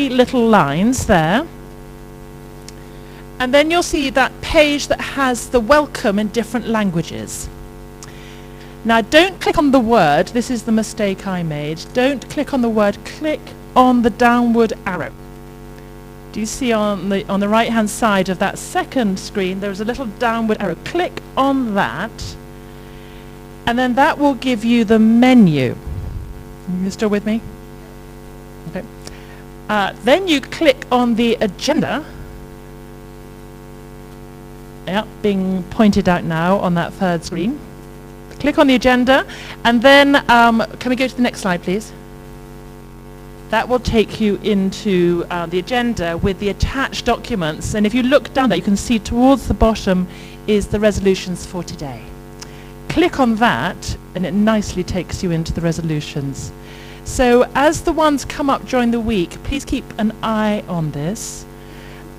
three little lines there. And then you'll see that page that has the welcome in different languages. Now don't click on the word, this is the mistake I made. Don't click on the word, click on the downward arrow. Do you see on the right hand side of that second screen there's a little downward arrow? Click on that and then that will give you the menu. You still with me? Okay. Then you click on the agenda. Yeah, being pointed out now on that third screen. Click on the agenda and then can we go to the next slide please? That will take you into the agenda with the attached documents, and if you look down there you can see towards the bottom is the resolutions for today. Click on that and it nicely takes you into the resolutions. So as the ones come up during the week, please keep an eye on this,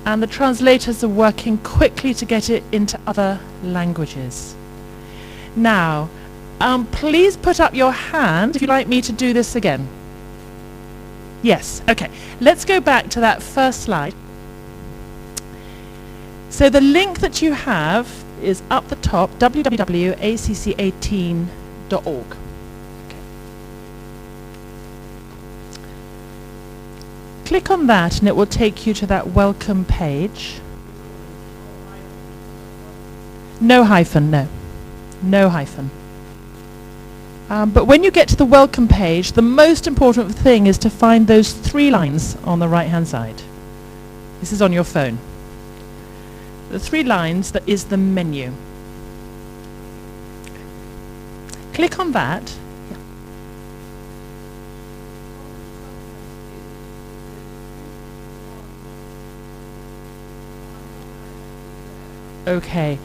and the translators are working quickly to get it into other languages. Now, please put up your hand if you'd like me to do this again. Yes, okay. Let's go back to that first slide. So the link that you have is up the top, www.acc18.org. Okay. Click on that and it will take you to that welcome page. No hyphen, no. No hyphen. But when you get to the welcome page, the most important thing is to find those three lines on the right hand side. This is on your phone. The three lines, that is the menu. Click on that. Okay.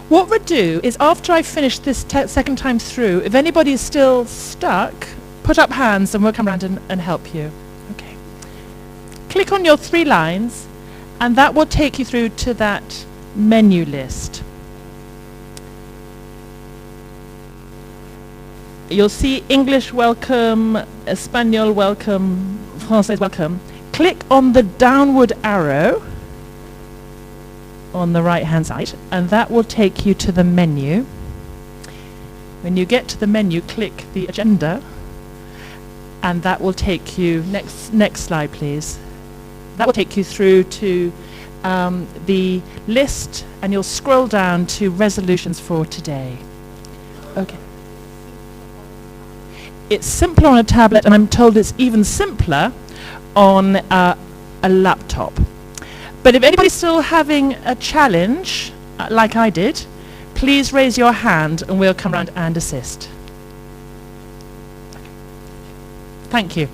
What we'll do is after I finish this second time through, if anybody is still stuck, put up hands and we'll come around and help you. Okay. Click on your three lines and that will take you through to that menu list. You'll see English welcome, Espanol welcome, Francais welcome. Click on the downward arrow on the right hand side and that will take you to the menu. When you get to the menu, click the agenda and that will take you, next slide please, that will take you through to the list and you'll scroll down to resolutions for today. Okay. It's simpler on a tablet and I'm told it's even simpler on a laptop. But if anybody's still having a challenge, like I did, please raise your hand and we'll come around and assist. Thank you.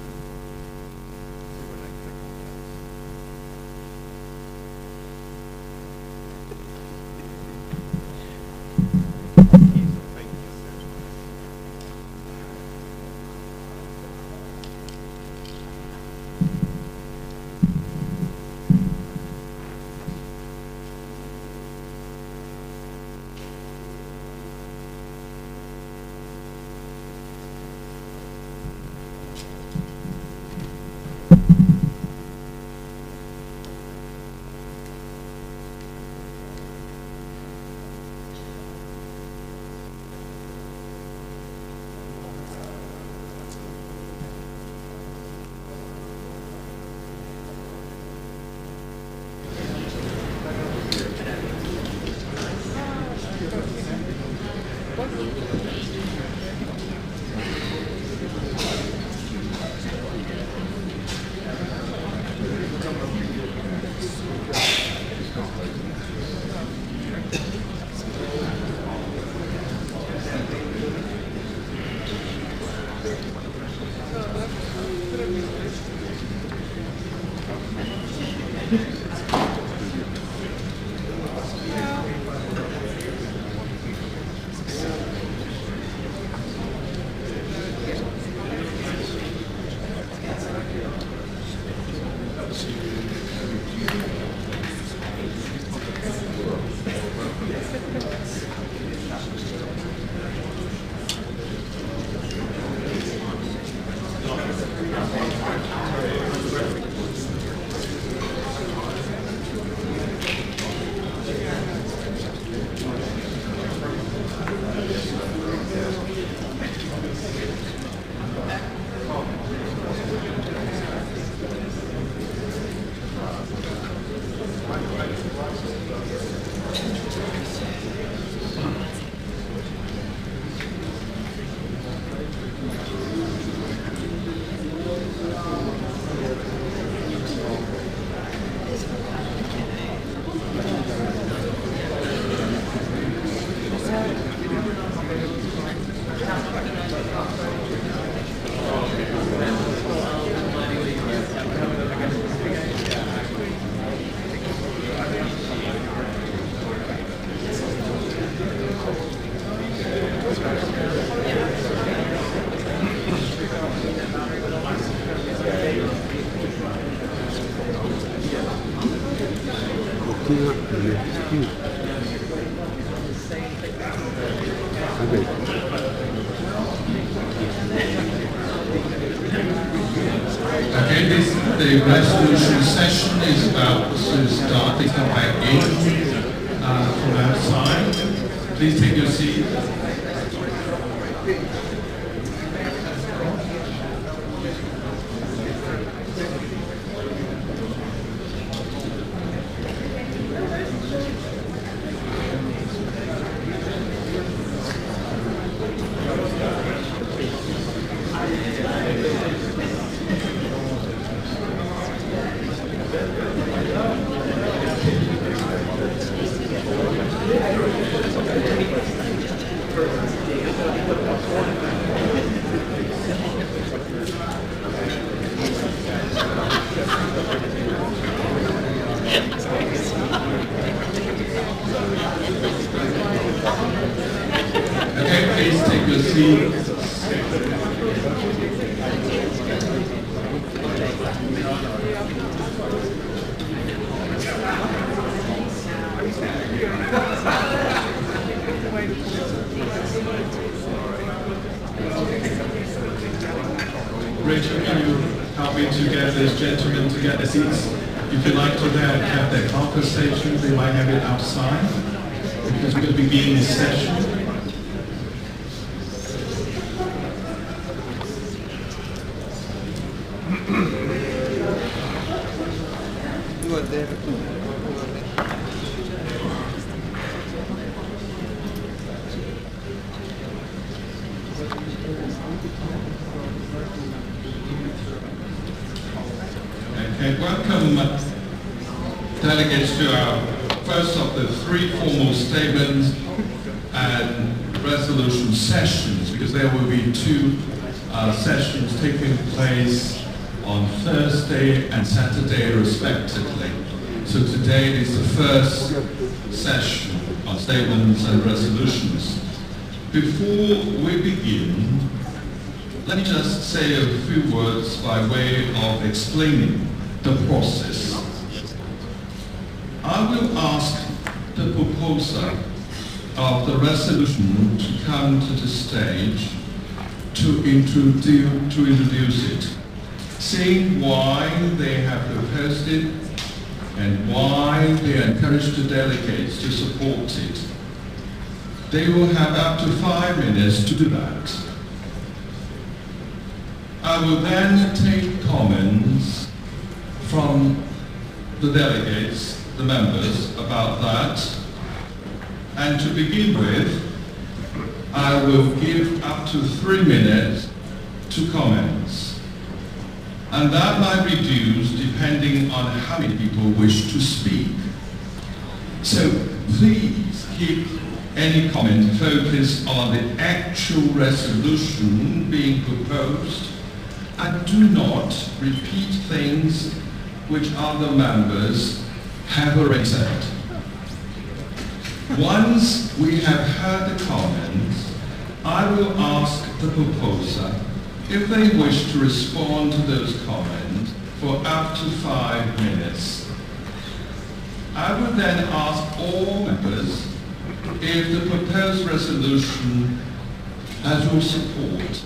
Okay, the resolution session is about to start. Please come back in from outside. Please take your seat. Okay, please take your seat. Rachel, can you help me to get this gentleman to get the seats? If you'd like to have their conversation, they might have it outside, because we're going to begin this session. Okay, welcome delegates to our first of the three formal statements and resolution sessions, because there will be two sessions taking place on Thursday and Saturday respectively. So today is the first session on statements and resolutions. Before we begin, let me just say a few words by way of explaining the process. I will ask the proposer of the resolution to come to the stage to introduce it, saying why they have proposed it and why they encourage the delegates to support it. They will have up to 5 minutes to do that. I will then take comments from the delegates, the members, about that. And to begin with, I will give up to 3 minutes to comments. And that might reduce depending on how many people wish to speak. So please keep any comment focused on the actual resolution being proposed, and do not repeat things which other members have already said. Once we have heard the comments, I will ask the proposer if they wish to respond to those comments for up to 5 minutes. I would then ask all members if the proposed resolution has your support.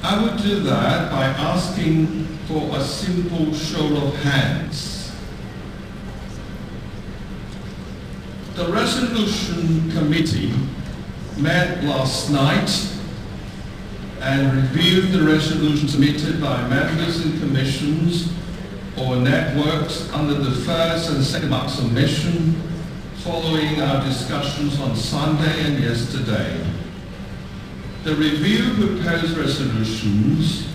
I would do that by asking for a simple show of hands. The resolution committee met last night and reviewed the resolution submitted by members and commissions or networks under the first and second mark submission following our discussions on Sunday and yesterday. The review proposed resolutions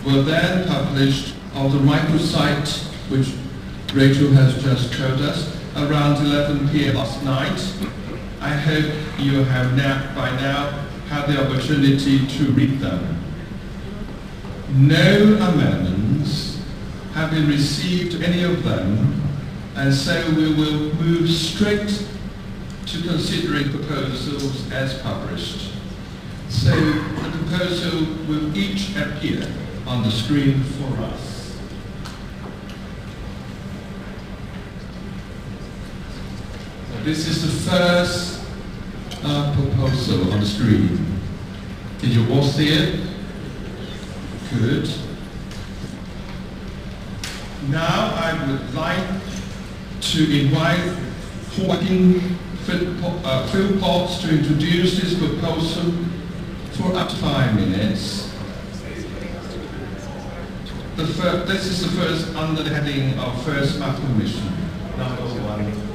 were then published on the microsite, which Rachel has just showed us, around 11 p.m. last night. I hope you have by now had the opportunity to read them. No amendments have been received to any of them, and so we will move straight to considering proposals as published. So the proposal will each appear on the screen for us. This is the first proposal on the screen. Did you all see it? Good. Now I would like to invite Joaquin Philpotts to introduce this proposal for up to 5 minutes. This is the first under the heading of First Math Commission. Number 1.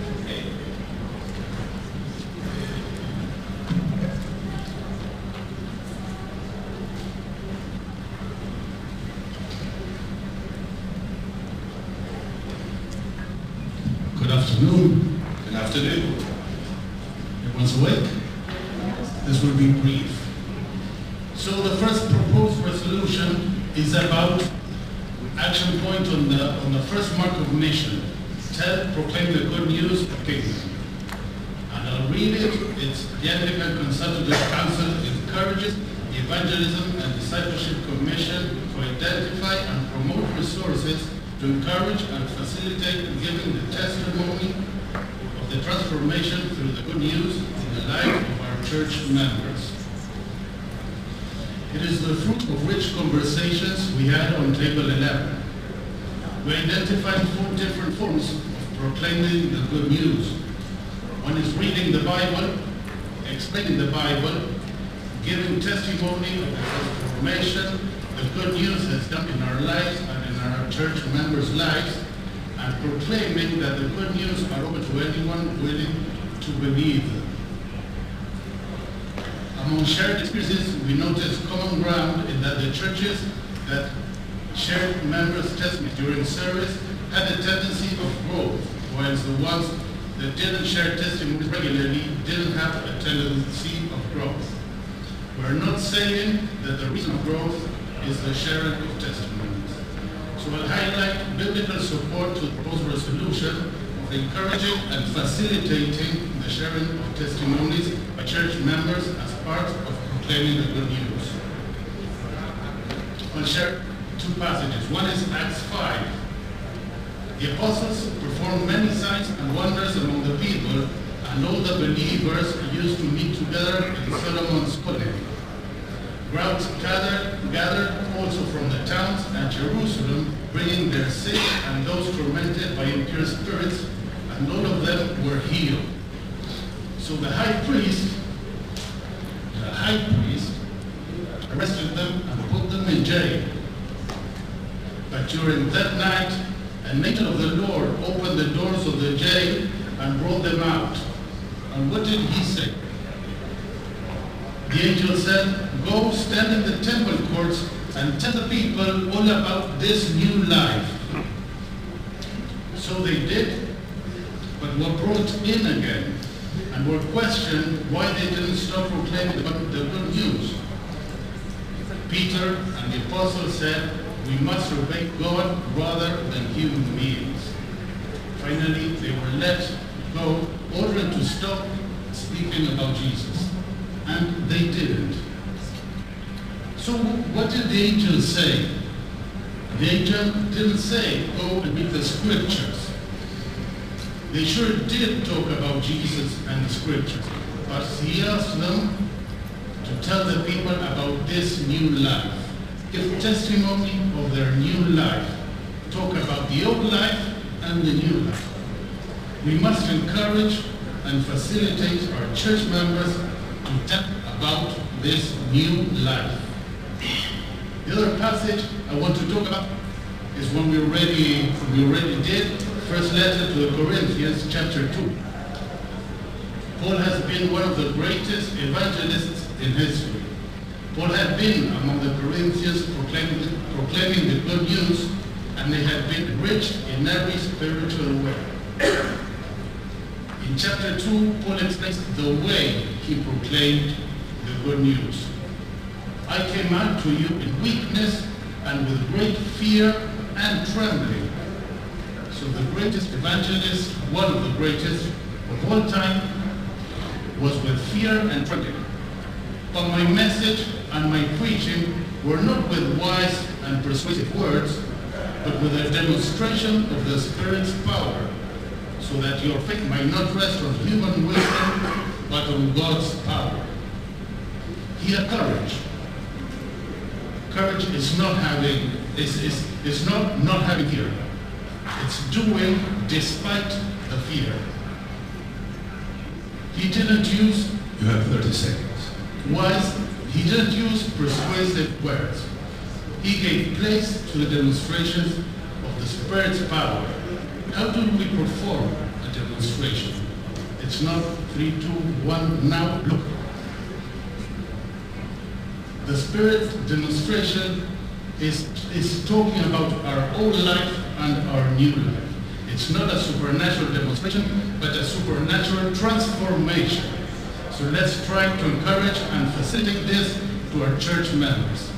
Good afternoon. Good afternoon. Everyone's awake? This will be brief. So the first proposed resolution is about action point on the first mark of mission. Proclaim the good news of kingdom. And I'll read it. It's the Anglican Consultative Council encourages evangelism and discipleship commission to identify and promote resources to encourage and facilitate giving the testimony of the transformation through the good news in the life of our church members. It is the fruit of rich conversations we had on table 11. We identified 4 different forms of proclaiming the good news. One is reading the Bible, explaining the Bible, giving testimony of the transformation the good news has done in our lives and in our church members' lives, and proclaiming that the good news are open to anyone willing to believe them. Among shared experiences, we noticed common ground in that the churches that shared members' testimony during service had a tendency of growth, whilst the ones that didn't share testimonies regularly didn't have a tendency of growth. We're not saying that the reason of growth is the sharing of testimonies. So I'll highlight biblical support to the proposed resolution of encouraging and facilitating the sharing of testimonies by church members as part of proclaiming the good news. I'll share 2 passages. One is Acts 5. The apostles performed many signs and wonders among the people, and all the believers used to meet together in Solomon's colonnade. Crowds gathered also from the towns and Jerusalem, bringing their sick and those tormented by impure spirits, and all of them were healed. So the high priest arrested them and put them in jail. But during that night, an angel of the Lord opened the doors of the jail and brought them out. And what did he say? The angel said, "Go stand in the temple courts and tell the people all about this new life." So they did, but were brought in again and were questioned why they didn't stop proclaiming the good news. Peter and the apostles said, "We must obey God rather than human beings." Finally, they were let go, ordered to stop speaking about Jesus. And they didn't. So what did the angel say? The angel didn't say, "Go and read the scriptures." They sure did talk about Jesus and the scriptures, but he asked them to tell the people about this new life. Give testimony of their new life. Talk about the old life and the new life. We must encourage and facilitate our church members to tell about this new life. The other passage I want to talk about is one we already did, first letter to the Corinthians, chapter 2. Paul has been one of the greatest evangelists in history. Paul had been among the Corinthians proclaiming the good news, and they had been enriched in every spiritual way. In chapter 2, Paul explains the way he proclaimed the good news. "I came out to you in weakness and with great fear and trembling." So the greatest evangelist, one of the greatest of all time, was with fear and trembling. But my message and my preaching were not with wise and persuasive words, but with a demonstration of the Spirit's power, so that your faith might not rest on human wisdom, but on God's power. He had courage. Courage is not having not having fear. It's doing despite the fear. He didn't use, You have 30 seconds. he didn't use persuasive words. He gave place to the demonstrations of the Spirit's power. How do we perform a demonstration? It's not 3, 2, 1, now look. The Spirit's demonstration is talking about our old life and our new life. It's not a supernatural demonstration, but a supernatural transformation. So let's try to encourage and facilitate this to our church members.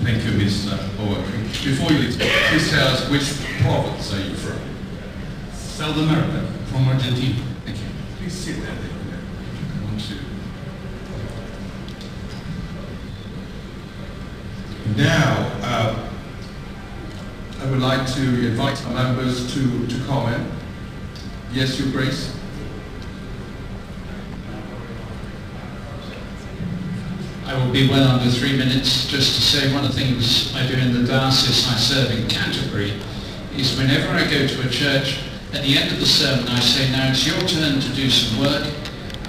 Thank you, Mr. Overtree. Before you leave, please tell us which province are you from? South America, from Argentina. Thank you. Please sit there. One, two. Now, I would like to invite our members to comment. Yes, Your Grace. I will be well under 3 minutes. Just to say, one of the things I do in the diocese I serve in Canterbury is whenever I go to a church, at the end of the sermon I say, now it's your turn to do some work.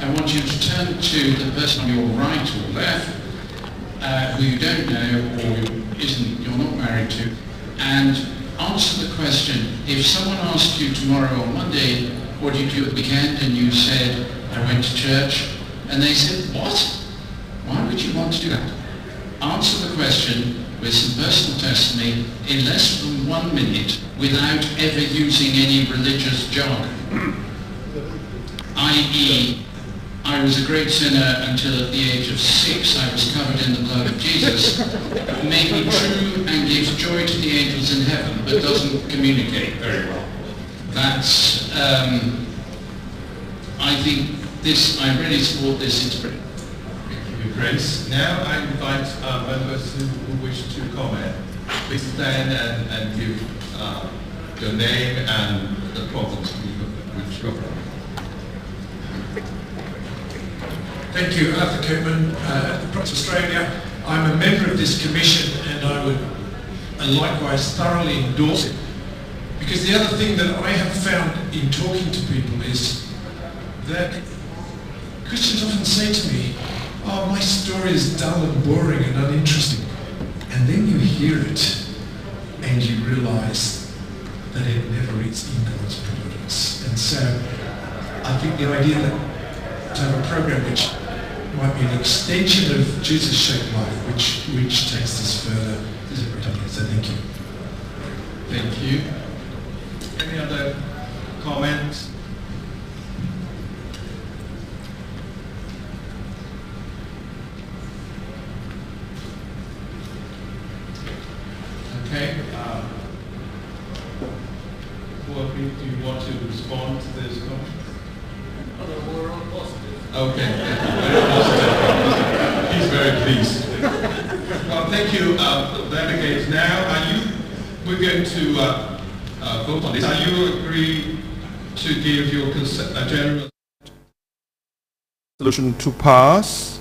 I want you to turn to the person on your right or left, who you don't know or you're not married to, and answer the question. If someone asked you tomorrow or Monday, what do you do at the weekend? And you said, I went to church. And they said, what? Why would you want to do that? Answer the question with some personal testimony in less than 1 minute without ever using any religious jargon. i.e., I was a great sinner until at the age of 6 I was covered in the blood of Jesus. May be true and gives joy to the angels in heaven, but doesn't communicate very well. That's, I think this, I really support this. It's brilliant. Grace. Now I invite members who wish to comment. Please stand and give your name and the province which you're from. Thank you, Arthur Koopman, Province Australia. I'm a member of this commission and I would likewise thoroughly endorse it. Because the other thing that I have found in talking to people is that Christians often say to me, oh, my story is dull and boring and uninteresting. And then you hear it and you realise that it never is in God's providence. And so I think the idea that to have a program which might be an extension of Jesus-shaped life, which takes this further, is a great idea. So thank you. Thank you. Any other comments? Okay. Do you want to respond to this comment? We're all positive. Okay. Very positive. He's very pleased. Well, thank you, delegates. Now, we're going to vote on this. Are you agree to give your general resolution to pass?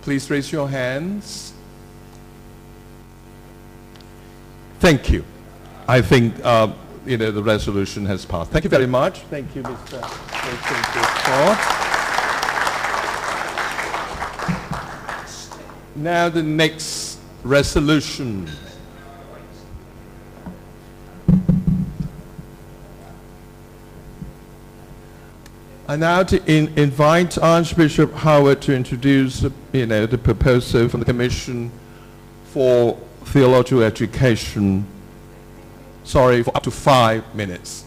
Please raise your hands. Thank you. I think the resolution has passed. Thank you very much. Thank you, Mr. Now the next resolution. I now invite Archbishop Howard to introduce the proposal from the Commission for Theological Education, for up to 5 minutes.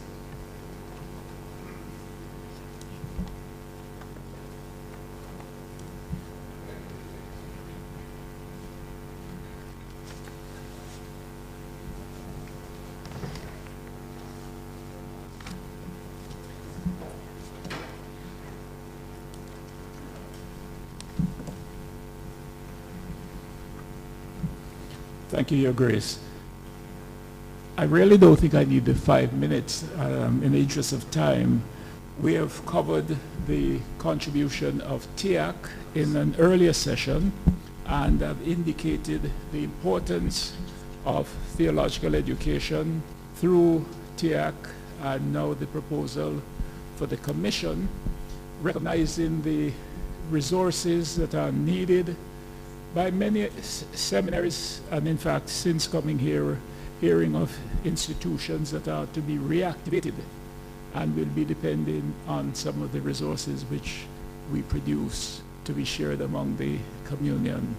Thank you, Your Grace. I really don't think I need the 5 minutes in the interest of time. We have covered the contribution of TIAC in an earlier session and have indicated the importance of theological education through TIAC and now the proposal for the Commission, recognizing the resources that are needed by many seminaries, and in fact, since coming here, hearing of institutions that are to be reactivated and will be depending on some of the resources which we produce to be shared among the communion.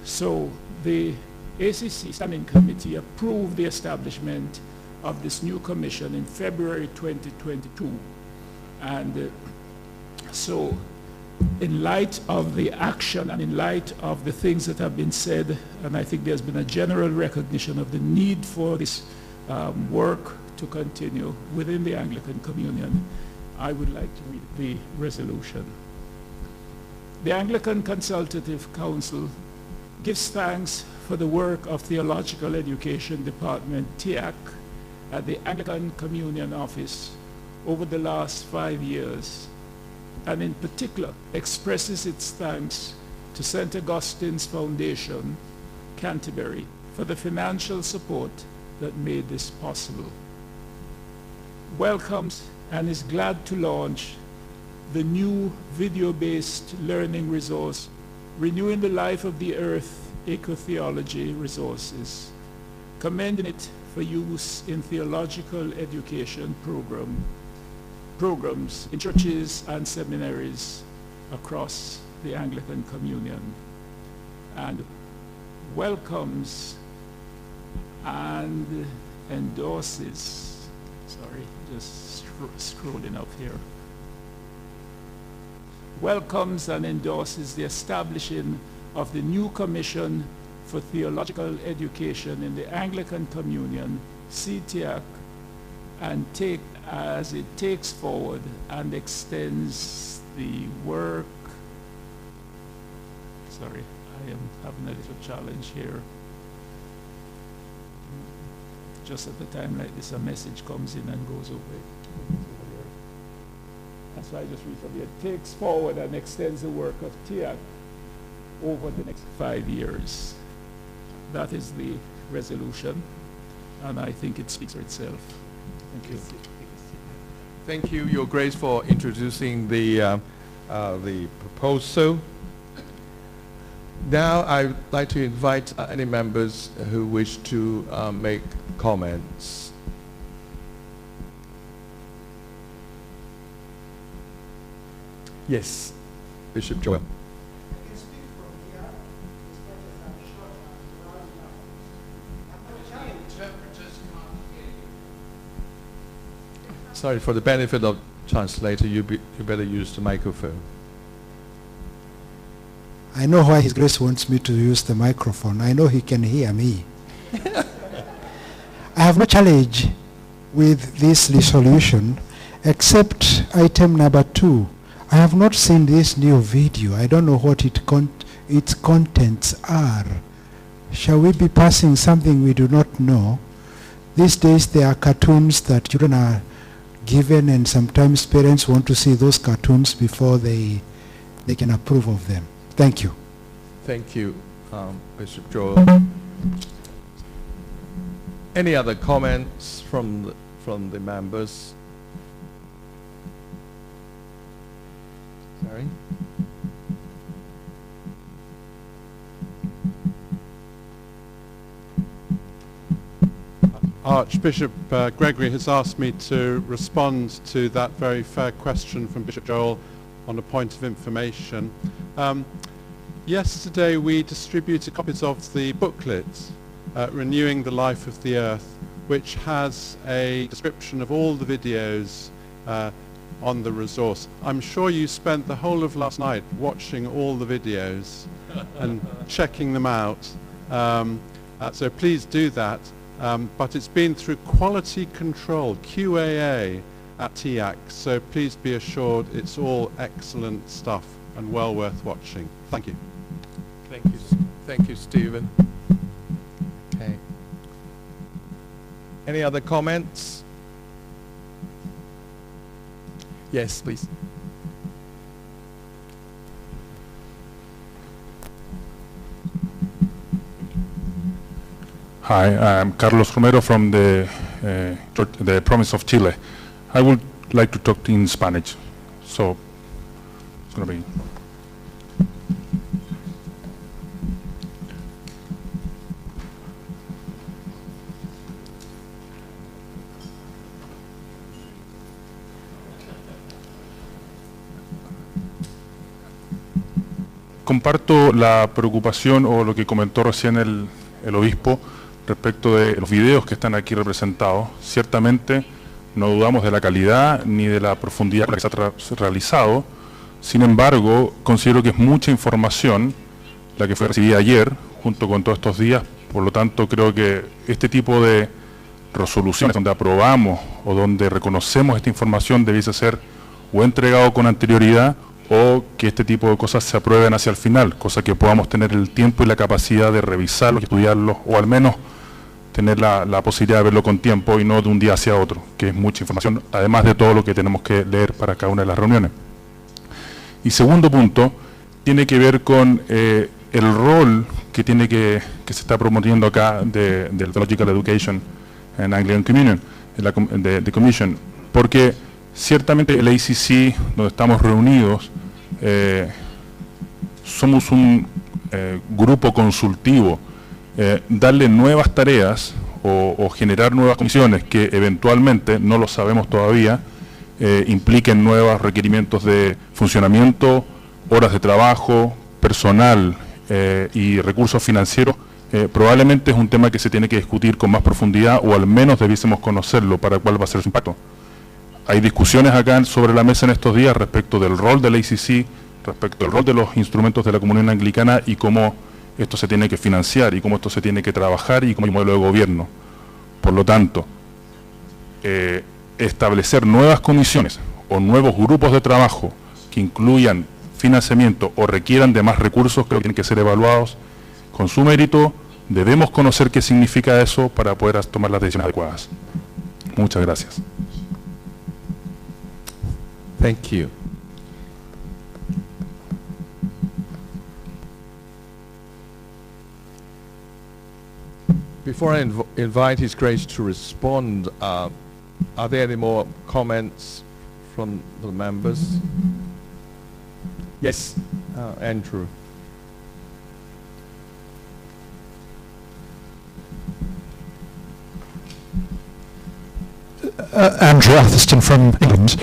So the ACC Standing Committee approved the establishment of this new commission in February 2022. And so in light of the action and in light of the things that have been said, and I think there's been a general recognition of the need for this work to continue within the Anglican Communion, I would like to read the resolution. The Anglican Consultative Council gives thanks for the work of Theological Education Department, TIAC, at the Anglican Communion Office over the last 5 years, and in particular expresses its thanks to St. Augustine's Foundation, Canterbury, for the financial support that made this possible. Welcomes and is glad to launch the new video-based learning resource, Renewing the Life of the Earth Ecotheology Resources, commending it for use in theological education programs in churches and seminaries across the Anglican Communion, and welcomes and endorses, sorry, just scrolling up here, welcomes and endorses the establishing of the new Commission for Theological Education in the Anglican Communion, CTIAC, and as it takes forward and extends the work. Sorry, I am having a little challenge here. Just at the time like this, a message comes in and goes away. That's why I just read from here. Takes forward and extends the work of TIAC over the next 5 years. That is the resolution, and I think it speaks for itself. Thank you. Thank you, Your Grace, for introducing the proposal. Now I'd like to invite any members who wish to make comments. Yes, Bishop Joel. Sorry, for the benefit of translator, you better use the microphone. I know why His Grace wants me to use the microphone. I know he can hear me. I have no challenge with this resolution, except item number 2. I have not seen this new video. I don't know what its contents are. Shall we be passing something we do not know? These days there are cartoons that children are given, and sometimes parents want to see those cartoons before they can approve of them. Thank you. Thank you, Bishop Joel. Any other comments from the members? Sorry. Archbishop Gregory has asked me to respond to that very fair question from Bishop Joel on a point of information. Yesterday we distributed copies of the booklet, Renewing the Life of the Earth, which has a description of all the videos on the resource. I'm sure you spent the whole of last night watching all the videos and checking them out. So please do that. But it's been through quality control, QAA, at TIAC, so please be assured it's all excellent stuff and well worth watching. Thank you. Thank you, Stephen. Okay. Any other comments? Yes, please. Hi, I'm Carlos Romero from the province of Chile. I would like to talk in Spanish, so it's going to be... Comparto la preocupación o lo que comentó recién el obispo respecto de los videos que están aquí representados. Ciertamente no dudamos de la calidad ni de la profundidad con la que se ha realizado. Sin embargo, considero que es mucha información la que fue recibida ayer, junto con todos estos días. Por lo tanto, creo que este tipo de resoluciones donde aprobamos o donde reconocemos esta información debiese ser o entregado con anterioridad o que este tipo de cosas se aprueben hacia el final, cosa que podamos tener el tiempo y la capacidad de revisarlos y estudiarlos, o al menos tener la posibilidad de verlo con tiempo y no de un día hacia otro, que es mucha información, además de todo lo que tenemos que leer para cada una de las reuniones. Y segundo punto, tiene que ver con el rol que se está promoviendo acá del Theological Education en Anglican Communion, de Commission, porque ciertamente el ACC, donde estamos reunidos, somos un grupo consultivo. Darle nuevas tareas o generar nuevas comisiones que eventualmente, no lo sabemos todavía, impliquen nuevos requerimientos de funcionamiento, horas de trabajo, personal y recursos financieros, probablemente es un tema que se tiene que discutir con más profundidad, o al menos debiésemos conocerlo para cuál va a ser su impacto. Hay discusiones acá sobre la mesa en estos días respecto del rol del ACC, respecto del rol de los instrumentos de la comunión anglicana y cómo esto se tiene que financiar y cómo esto se tiene que trabajar y cómo hay un modelo de gobierno. Por lo tanto, establecer nuevas comisiones o nuevos grupos de trabajo que incluyan financiamiento o requieran de más recursos, creo que tienen que ser evaluados con su mérito. Debemos conocer qué significa eso para poder tomar las decisiones adecuadas. Muchas gracias. Thank you. Before I invite His Grace to respond, are there any more comments from the members? Yes, Andrew. Andrew Atherstone from England.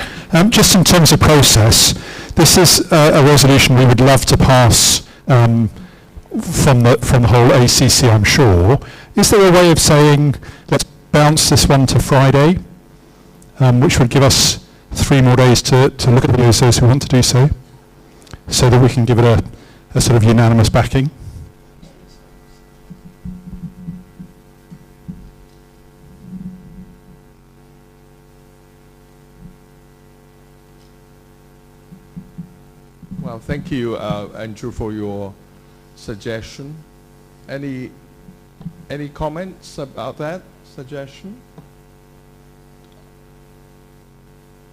Just in terms of process, this is a resolution we would love to pass from the whole ACC, I'm sure. Is there a way of saying, let's bounce this one to Friday, which would give us 3 more days to look at the videos, those who want to do so that we can give it a sort of unanimous backing? Well, thank you, Andrew, for your suggestion. Any comments about that suggestion?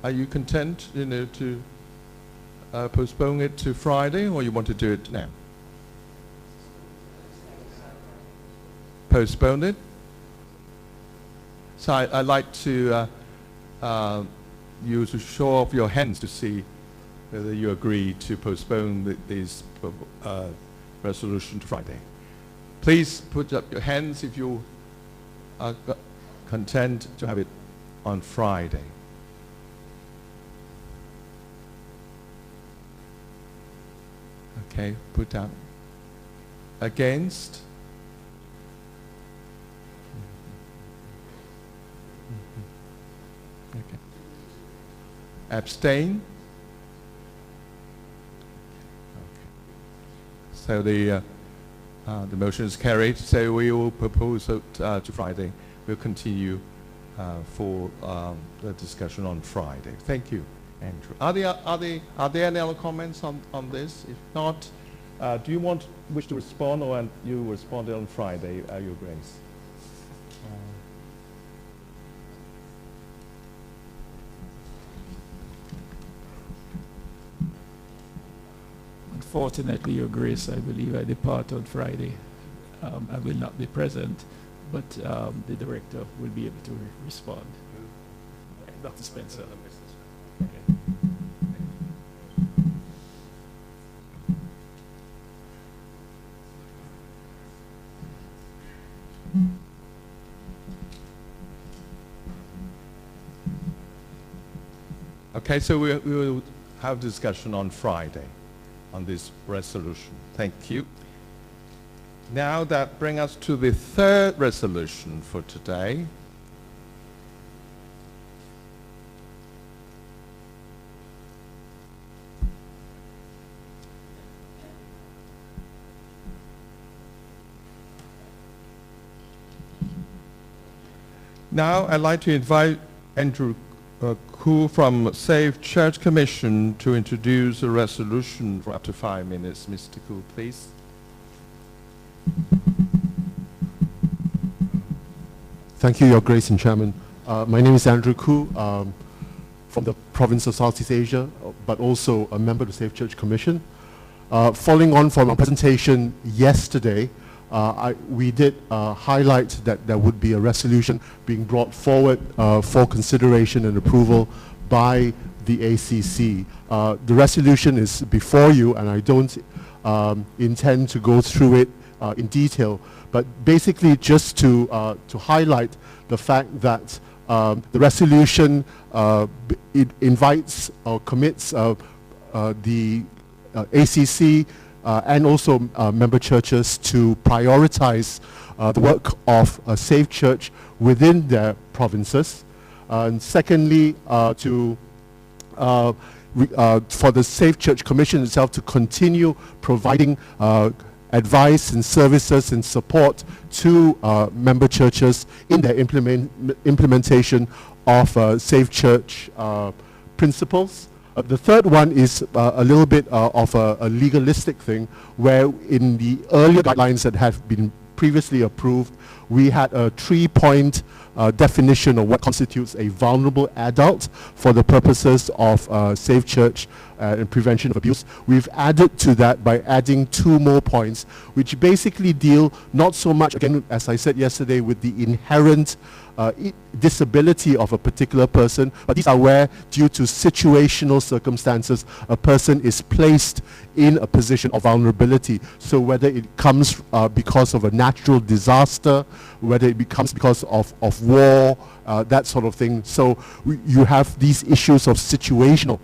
Are you content, to postpone it to Friday, or you want to do it now? Postpone it? So I'd like to you to show off your hands to see whether you agree to postpone this resolution to Friday. Please put up your hands if you are content to have it on Friday. Okay, put down. Against? Okay. Abstain? So the motion is carried. So we will propose it to Friday. We'll continue for the discussion on Friday. Thank you, Andrew. Are there any other comments on this? If not, do you wish to respond, or you responded on Friday, Your Grace? Unfortunately, Your Grace, I believe I depart on Friday. I will not be present, but the director will be able to respond. Dr. Spencer. Okay, so we will have discussion on Friday on this resolution. Thank you. Now that brings us to the third resolution for today. Now I'd like to invite Andrew Koo from Safe Church Commission to introduce a resolution for up to 5 minutes. Mr. Koo, please. Thank you, Your Grace and Chairman. My name is Andrew Koo from the province of Southeast Asia, but also a member of the Safe Church Commission. Following on from our presentation yesterday, we did highlight that there would be a resolution being brought forward for consideration and approval by the ACC. The resolution is before you, and I don't intend to go through it in detail, but basically just to highlight the fact that the resolution it invites or commits the ACC and also member churches to prioritize the work of a safe church within their provinces. And secondly, for the Safe Church Commission itself to continue providing advice and services and support to member churches in their implementation of safe church principles. The third one is a little bit of a legalistic thing, where in the earlier guidelines that have been previously approved, we had a 3-point definition of what constitutes a vulnerable adult for the purposes of safe church and prevention of abuse. We've added to that by adding 2 more points, which basically deal not so much, again, as I said yesterday, with the inherent disability of a particular person, but these are where, due to situational circumstances, a person is placed in a position of vulnerability. So whether it comes because of a natural disaster, whether it becomes because of war, that sort of thing. So you have these issues of situational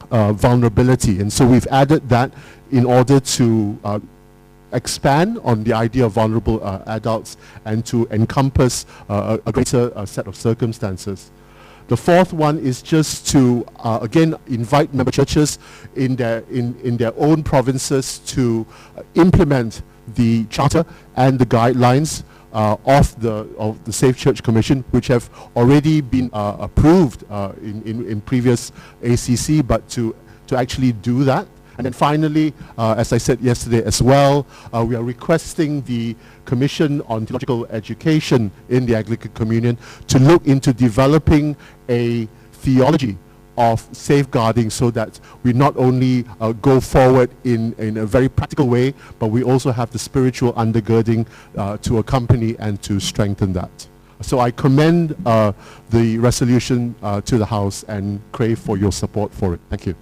vulnerability, and so we've added that in order to expand on the idea of vulnerable adults and to encompass a greater set of circumstances. The fourth one is just to again invite member churches in their own provinces to implement the charter and the guidelines of the Safe Church Commission, which have already been approved in previous ACC, but to actually do that. And then finally, as I said yesterday as well, we are requesting the Commission on Theological Education in the Anglican Communion to look into developing a theology of safeguarding, so that we not only go forward in a very practical way, but we also have the spiritual undergirding to accompany and to strengthen that. So I commend the resolution to the House and crave for your support for it. Thank you.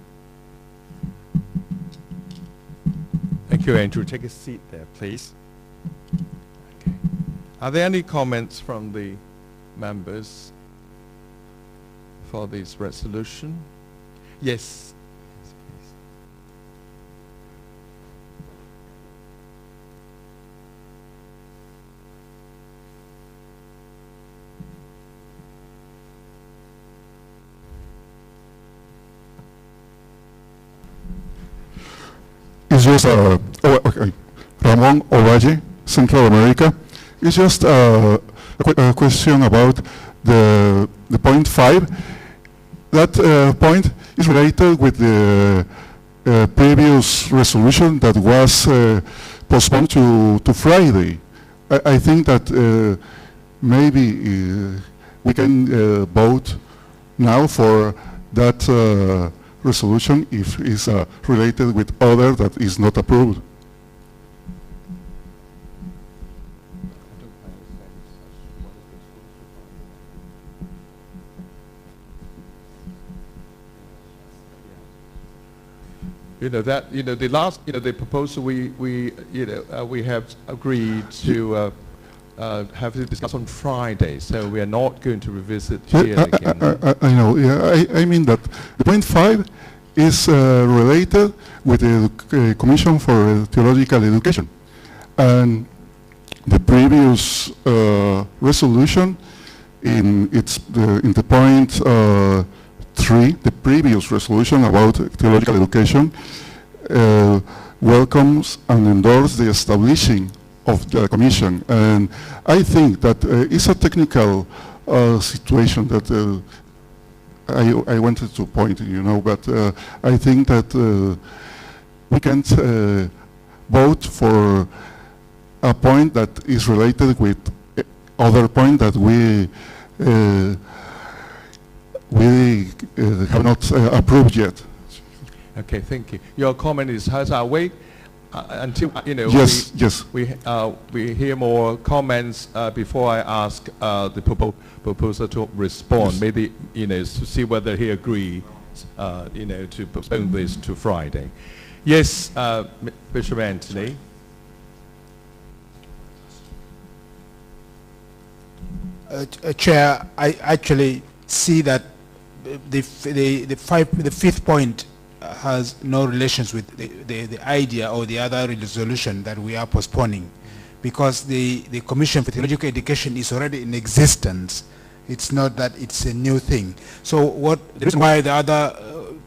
Thank you, Andrew. Take a seat there, please. Okay. Are there any comments from the members for this resolution? Yes. It's just Ramon Ovalle, Central America. It's just a question about the point 5. That point is related with the previous resolution that was postponed to Friday. I think that maybe we can vote now for that resolution if it's related with other that is not approved. The last, the proposal we have agreed to have to discuss on Friday, so we are not going to revisit here again. I know, yeah, I mean that the point 5 is related with the Commission for Theological Education. And the previous resolution in the point 3, the previous resolution about theological education welcomes and endorses the establishing of the commission, and I think that it's a technical situation that I wanted to point, but I think that we can't vote for a point that is related with other point that we have not approved yet. Okay, thank you. Your comment is heard our way until yes. we hear more comments before I ask the proposer to respond. Yes. Maybe to see whether he agrees to postpone this to Friday. Yes, Bishop Anthony. Chair, I actually see that the fifth point has no relations with the idea or the other resolution that we are postponing, because the Commission for Theological Education is already in existence. It's not that it's a new thing. So the reason why the other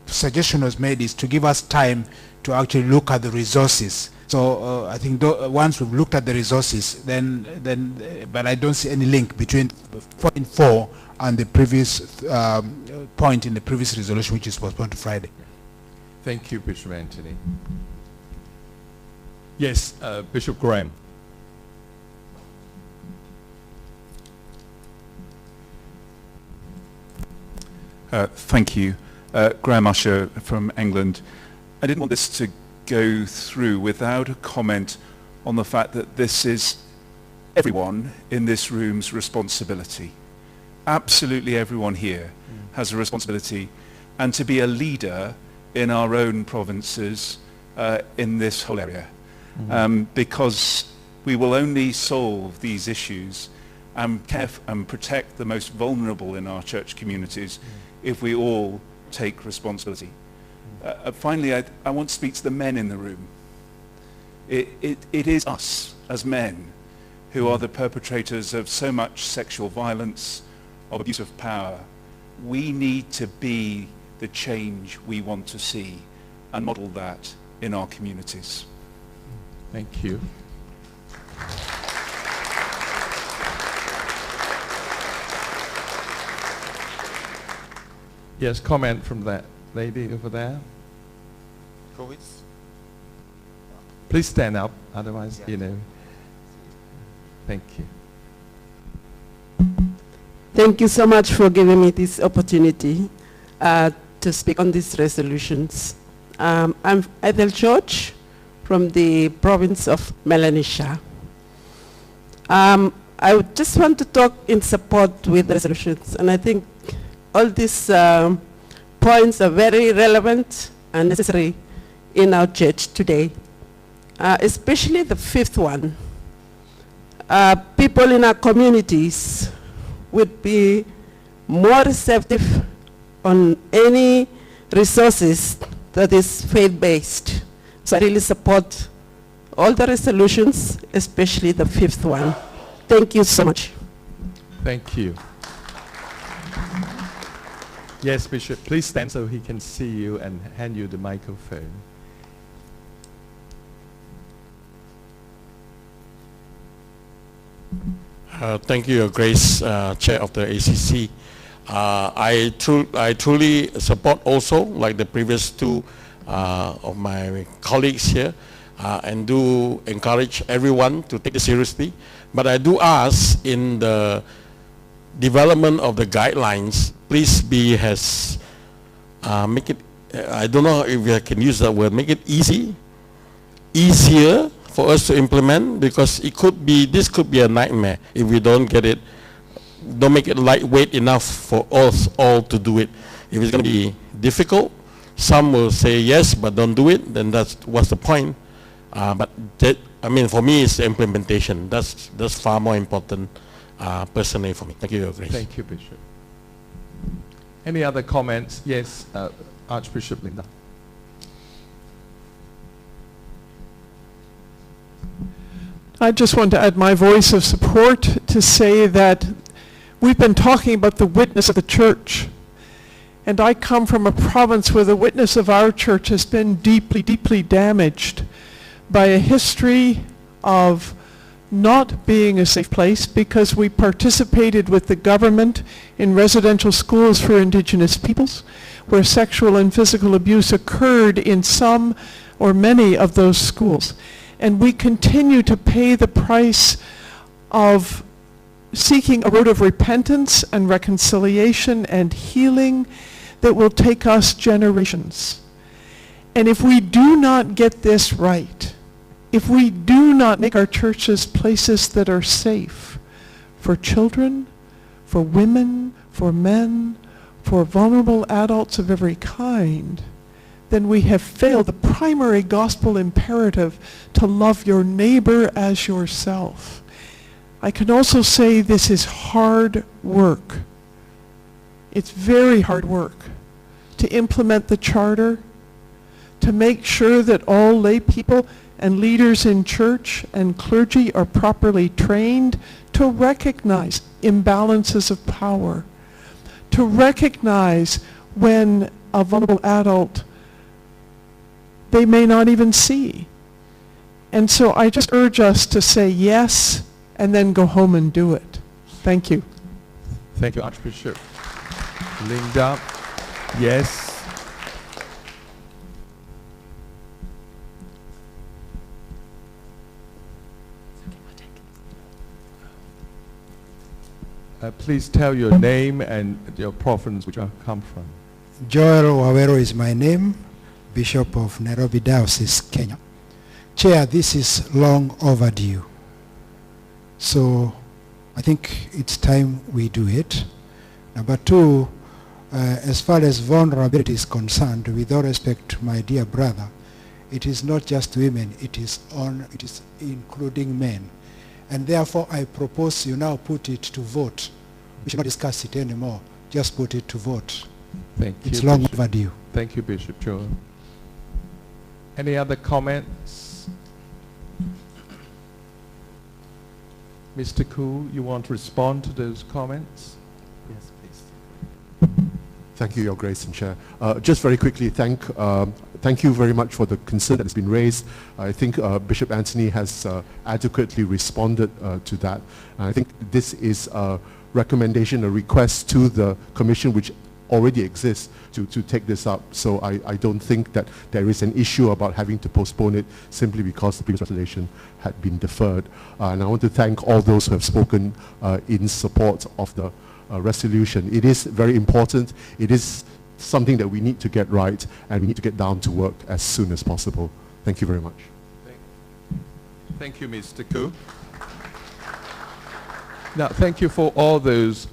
suggestion was made is to give us time to actually look at the resources. So I think once we've looked at the resources, but I don't see any link between point 4 and the previous point in the previous resolution, which is postponed to Friday. Thank you, Bishop Anthony. Yes, Bishop Graham. Thank you. Graham Usher from England. I didn't want this to go through without a comment on the fact that this is everyone in this room's responsibility. Absolutely everyone here has a responsibility, and to be a leader in our own provinces in this whole area, because we will only solve these issues and care and protect the most vulnerable in our church communities if we all take responsibility. Finally, I want to speak to the men in the room. It is us as men who are the perpetrators of so much sexual violence, of abuse of power. We need to be the change we want to see and model that in our communities. Thank you. Yes, comment from that lady over there. Please stand up, otherwise, Thank you. Thank you so much for giving me this opportunity to speak on these resolutions. I'm Ethel George from the province of Melanesia. I would just want to talk in support with the resolutions, and I think all these points are very relevant and necessary in our church today, especially the fifth one. People in our communities would be more receptive on any resources that is faith-based. So I really support all the resolutions, especially the fifth one. Thank you so much. Thank you. Yes, Bishop, please stand so he can see you and hand you the microphone. Thank you, Your Grace, Chair of the ACC. I truly support also, like the previous two of my colleagues here, and do encourage everyone to take it seriously. But I do ask, in the development of the guidelines, please make it I don't know if I can use that word, make it easier for us to implement, because this could be a nightmare if we don't get it, don't make it lightweight enough for us all to do it. If it's going to be difficult, some will say yes, but don't do it, then what's the point? But for me, it's the implementation. That's far more important, personally, for me. Thank you, Your Grace. Thank you, Bishop. Any other comments? Yes, Archbishop Linda. I just want to add my voice of support to say that we've been talking about the witness of the church. And I come from a province where the witness of our church has been deeply, deeply damaged by a history of not being a safe place, because we participated with the government in residential schools for Indigenous peoples, where sexual and physical abuse occurred in some or many of those schools. And we continue to pay the price of seeking a road of repentance and reconciliation and healing that will take us generations. And if we do not get this right, if we do not make our churches places that are safe for children, for women, for men, for vulnerable adults of every kind, then we have failed the primary gospel imperative to love your neighbor as yourself. I can also say this is hard work. It's very hard work to implement the charter, to make sure that all lay people and leaders in church and clergy are properly trained to recognize imbalances of power, to recognize when a vulnerable adult they may not even see. And so I just urge us to say yes and then go home and do it. Thank you. Thank you, Archbishop Linda. Yes. Please tell your name and your province which you come from. Joel Wawero is my name, Bishop of Nairobi Diocese, Kenya. Chair, this is long overdue. So I think it's time we do it. Number two, as far as vulnerability is concerned, with all respect to my dear brother, it is not just women, it is including men. And therefore I propose you now put it to vote. We should not discuss it anymore. Just put it to vote. Thank you. It's long overdue. Thank you, Bishop Joel. Any other comments? Mr. Koo, you want to respond to those comments? Yes, please. Thank you, Your Grace and Chair. Just very quickly, thank you very much for the concern that has been raised. I think Bishop Anthony has adequately responded to that. I think this is a recommendation, a request to the Commission, which already exists, to take this up. So I don't think that there is an issue about having to postpone it simply because the previous resolution had been deferred. And I want to thank all those who have spoken in support of the resolution. It is very important. It is something that we need to get right, and we need to get down to work as soon as possible. Thank you very much. Thank you, Mr. Koo. Now, thank you for all those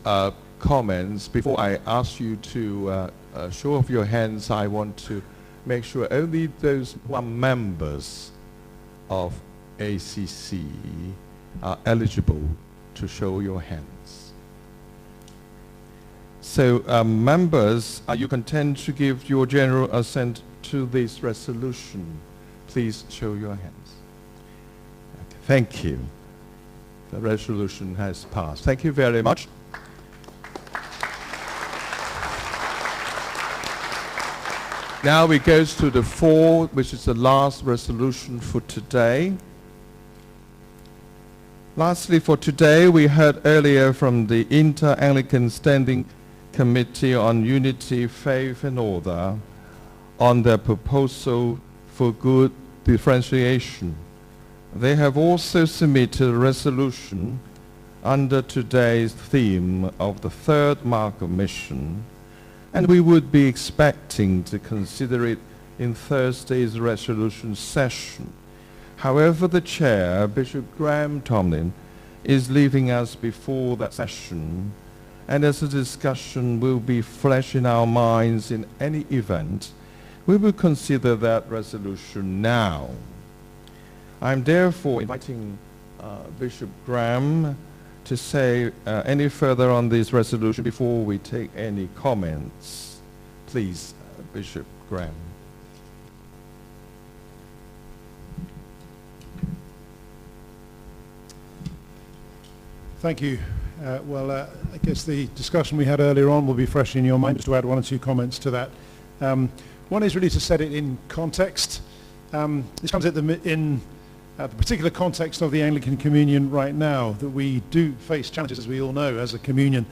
comments. Before I ask you to show of your hands, I want to make sure only those who are members of ACC are eligible to show your hands. So, members, are you content to give your general assent to this resolution? Please show your hands. Okay, thank you. The resolution has passed. Thank you very much. Now we go to the fourth, which is the last resolution for today. Lastly, for today, we heard earlier from the Inter-Anglican Standing Committee on Unity, Faith and Order on their proposal for good differentiation. They have also submitted a resolution under today's theme of the third mark of mission, and we would be expecting to consider it in Thursday's resolution session. However, the chair, Bishop Graham Tomlin, is leaving us before that session, and as the discussion will be fresh in our minds in any event, we will consider that resolution now. I'm therefore inviting Bishop Graham to say any further on this resolution before we take any comments. Please, Bishop Graham. Thank you. I guess the discussion we had earlier on will be fresh in your mind. Just to add one or two comments to that. One is really to set it in context. This comes in the particular context of the Anglican Communion right now, that we do face challenges, as we all know, as a communion,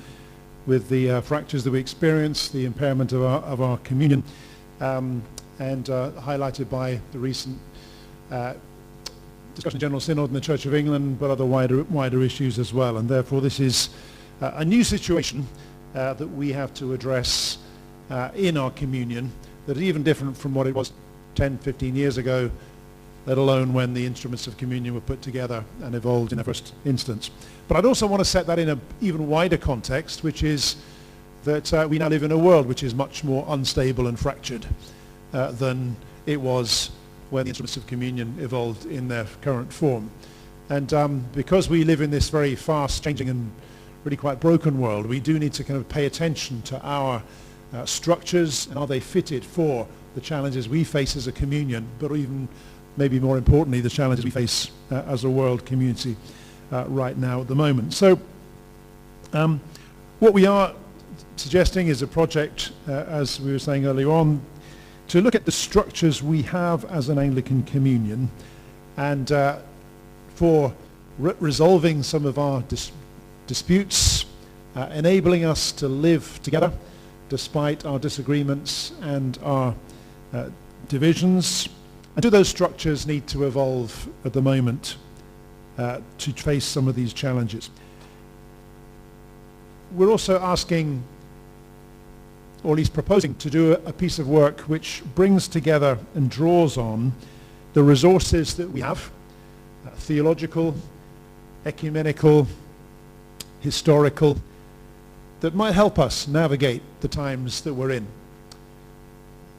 with the fractures that we experience, the impairment of our communion, and highlighted by the recent discussion in General Synod in the Church of England, but other wider issues as well. And therefore this is a new situation that we have to address in our communion that is even different from what it was 10, 15 years ago, let alone when the instruments of communion were put together and evolved in the first instance. But I'd also want to set that in an even wider context, which is that we now live in a world which is much more unstable and fractured than it was when the instruments of communion evolved in their current form. And because we live in this very fast changing and really quite broken world, we do need to kind of pay attention to our structures, and are they fitted for the challenges we face as a communion, but even maybe more importantly the challenges we face as a world community right now at the moment. So what we are suggesting is a project, as we were saying earlier on, to look at the structures we have as an Anglican communion, and for resolving some of our disputes, enabling us to live together despite our disagreements and our divisions. And do those structures need to evolve at the moment to face some of these challenges? We're also asking, or at least proposing, to do a piece of work which brings together and draws on the resources that we have, theological, ecumenical, historical, that might help us navigate the times that we're in.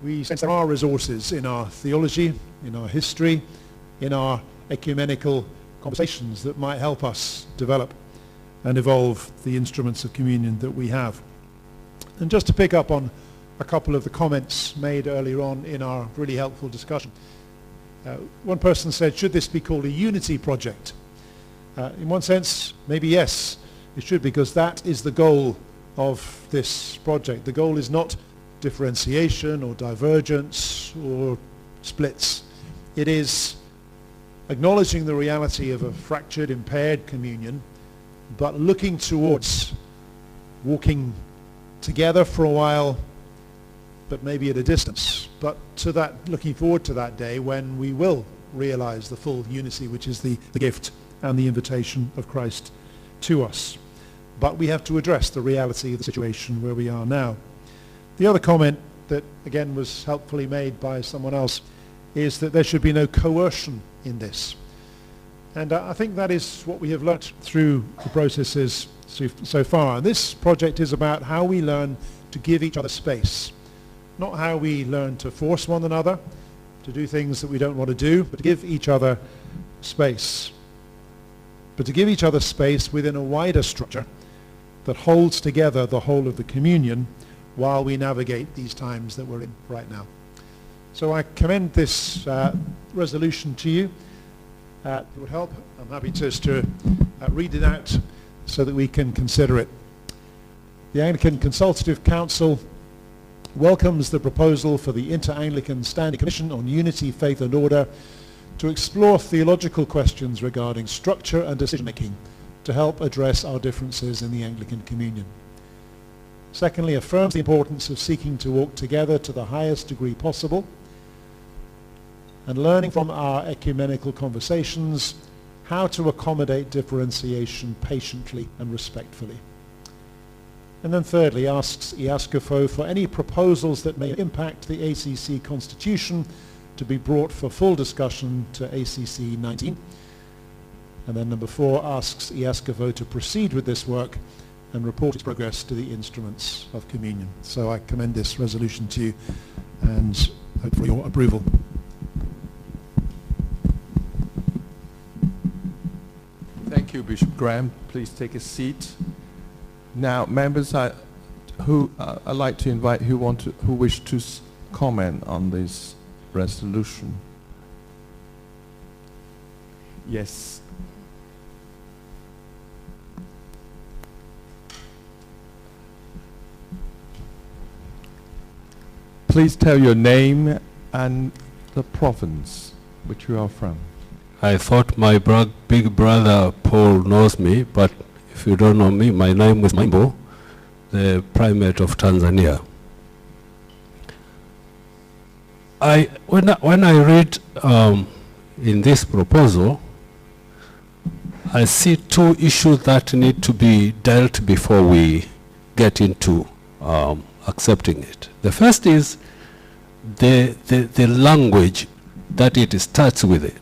We sense there are resources in our theology, in our history, in our ecumenical conversations that might help us develop and evolve the instruments of communion that we have. And just to pick up on a couple of the comments made earlier on in our really helpful discussion. One person said, should this be called a unity project? In one sense, maybe yes, it should, because that is the goal of this project. The goal is not differentiation or divergence or splits. It is acknowledging the reality of a fractured, impaired communion, but looking towards walking together for a while, but maybe at a distance, but to that, looking forward to that day when we will realize the full unity, which is the gift and the invitation of Christ to us. But we have to address the reality of the situation where we are now. The other comment that again was helpfully made by someone else is that there should be no coercion in this. And I think that is what we have learnt through the processes so far. And this project is about how we learn to give each other space, not how we learn to force one another to do things that we don't want to do, but to give each other space. But to give each other space within a wider structure that holds together the whole of the communion while we navigate these times that we're in right now. So I commend this resolution to you. It would help. I'm happy just to read it out so that we can consider it. The Anglican Consultative Council welcomes the proposal for the Inter-Anglican Standing Commission on Unity, Faith and Order to explore theological questions regarding structure and decision-making to help address our differences in the Anglican Communion. Secondly, affirms the importance of seeking to walk together to the highest degree possible and learning from our ecumenical conversations how to accommodate differentiation patiently and respectfully. And then thirdly, asks IASCFO for any proposals that may impact the ACC Constitution to be brought for full discussion to ACC-19. And then number 4 asks IASCFO to proceed with this work and report its progress to the instruments of communion. So I commend this resolution to you and hope for your approval. Thank you, Bishop Graham. Please take a seat. Now, members, I'd like to invite who wish to comment on this resolution. Yes. Please tell your name and the province which you are from. I thought my big brother Paul knows me, but if you don't know me, my name is Mambo, the primate of Tanzania. When I read in this proposal, I see 2 issues that need to be dealt before we get into accepting it. The first is the language that it starts with it.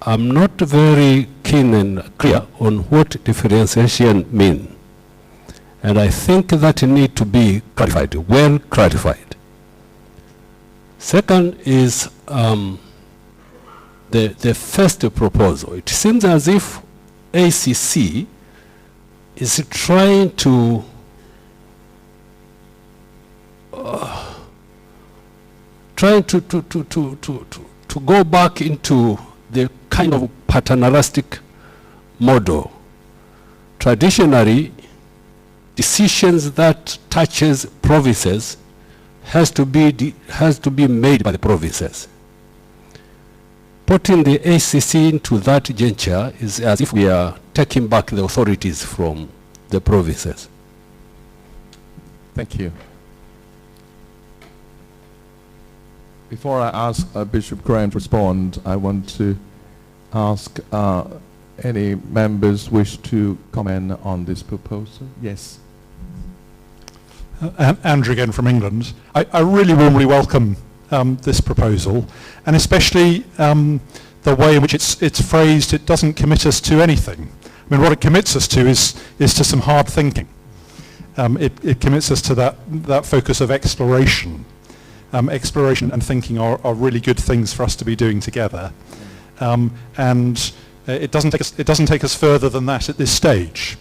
I'm not very keen and clear on what differentiation means. And I think that it needs to be clarified, well clarified. Second is the first proposal. It seems as if ACC is trying to go back into the kind of paternalistic model. Traditionally, decisions that touches provinces has to be made by the provinces. Putting the ACC into that juncture is as if we are taking back the authorities from the provinces. Thank you. Before I ask Bishop Graham to respond, I want to ask any members wish to comment on this proposal. Yes. Andrew again from England. I really warmly welcome this proposal, and especially the way in which it's phrased. It doesn't commit us to anything. I mean, what it commits us to is to some hard thinking. It commits us to that focus of exploration. Exploration and thinking are really good things for us to be doing together, and it doesn't take us further than that at this stage.